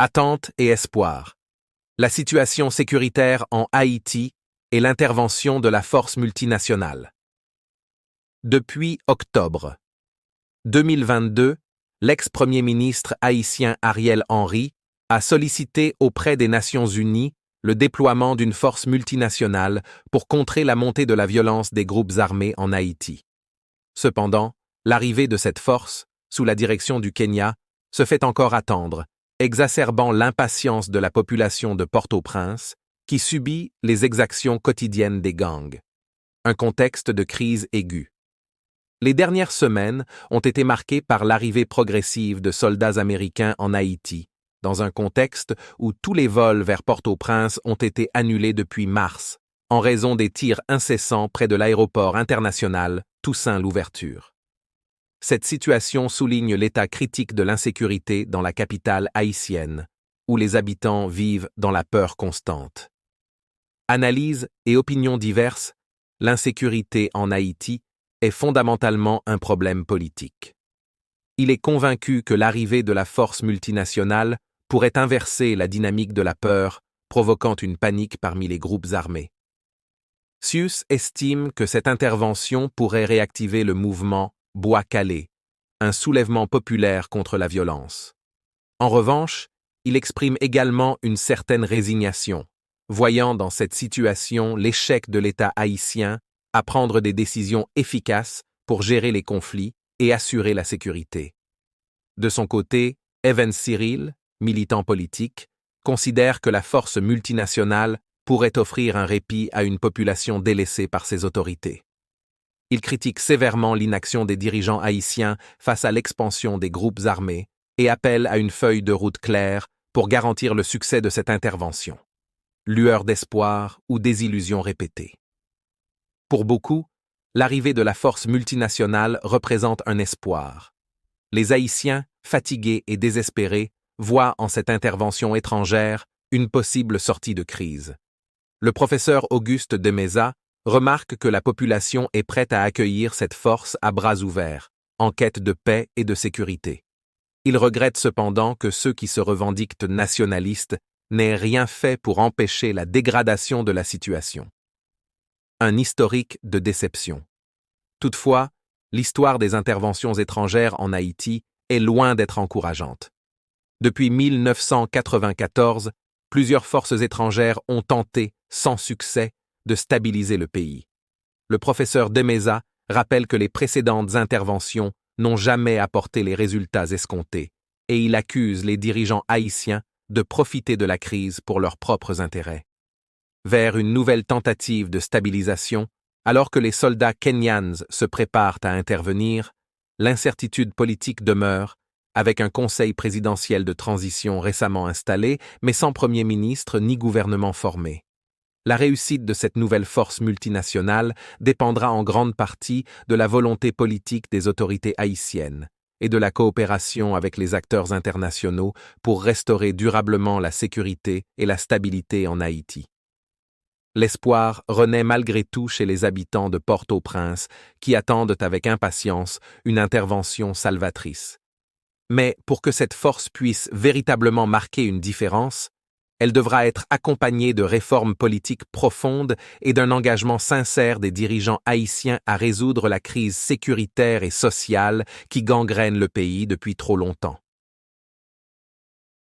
Attente et espoir. La situation sécuritaire en Haïti et l'intervention de la force multinationale. Depuis octobre 2022, l'ex-premier ministre haïtien Ariel Henry a sollicité auprès des Nations Unies le déploiement d'une force multinationale pour contrer la montée de la violence des groupes armés en Haïti. Cependant, l'arrivée de cette force, sous la direction du Kenya, se fait encore attendre, exacerbant l'impatience de la population de Port-au-Prince, qui subit les exactions quotidiennes des gangs. Un contexte de crise aiguë. Les dernières semaines ont été marquées par l'arrivée progressive de soldats américains en Haïti, dans un contexte où tous les vols vers Port-au-Prince ont été annulés depuis mars, en raison des tirs incessants près de l'aéroport international Toussaint-Louverture. Cette situation souligne l'état critique de l'insécurité dans la capitale haïtienne, où les habitants vivent dans la peur constante. Analyse et opinions diverses, l'insécurité en Haïti est fondamentalement un problème politique. Il est convaincu que l'arrivée de la force multinationale pourrait inverser la dynamique de la peur, provoquant une panique parmi les groupes armés. Sius estime que cette intervention pourrait réactiver le mouvement Bois Calais, un soulèvement populaire contre la violence. En revanche, il exprime également une certaine résignation, voyant dans cette situation l'échec de l'État haïtien à prendre des décisions efficaces pour gérer les conflits et assurer la sécurité. De son côté, Evans Cyril, militant politique, considère que la force multinationale pourrait offrir un répit à une population délaissée par ses autorités. Il critique sévèrement l'inaction des dirigeants haïtiens face à l'expansion des groupes armés et appelle à une feuille de route claire pour garantir le succès de cette intervention. Lueur d'espoir ou désillusion répétée. Pour beaucoup, l'arrivée de la force multinationale représente un espoir. Les Haïtiens, fatigués et désespérés, voient en cette intervention étrangère une possible sortie de crise. Le professeur Auguste de Meza remarque que la population est prête à accueillir cette force à bras ouverts, en quête de paix et de sécurité. Il regrette cependant que ceux qui se revendiquent nationalistes n'aient rien fait pour empêcher la dégradation de la situation. Un historique de déception. Toutefois, l'histoire des interventions étrangères en Haïti est loin d'être encourageante. Depuis 1994, plusieurs forces étrangères ont tenté, sans succès, de stabiliser le pays. Le professeur Demeza rappelle que les précédentes interventions n'ont jamais apporté les résultats escomptés, et il accuse les dirigeants haïtiens de profiter de la crise pour leurs propres intérêts. Vers une nouvelle tentative de stabilisation, alors que les soldats kenyans se préparent à intervenir, l'incertitude politique demeure, avec un conseil présidentiel de transition récemment installé, mais sans premier ministre ni gouvernement formé. La réussite de cette nouvelle force multinationale dépendra en grande partie de la volonté politique des autorités haïtiennes et de la coopération avec les acteurs internationaux pour restaurer durablement la sécurité et la stabilité en Haïti. L'espoir renaît malgré tout chez les habitants de Port-au-Prince qui attendent avec impatience une intervention salvatrice. Mais pour que cette force puisse véritablement marquer une différence, elle devra être accompagnée de réformes politiques profondes et d'un engagement sincère des dirigeants haïtiens à résoudre la crise sécuritaire et sociale qui gangrène le pays depuis trop longtemps.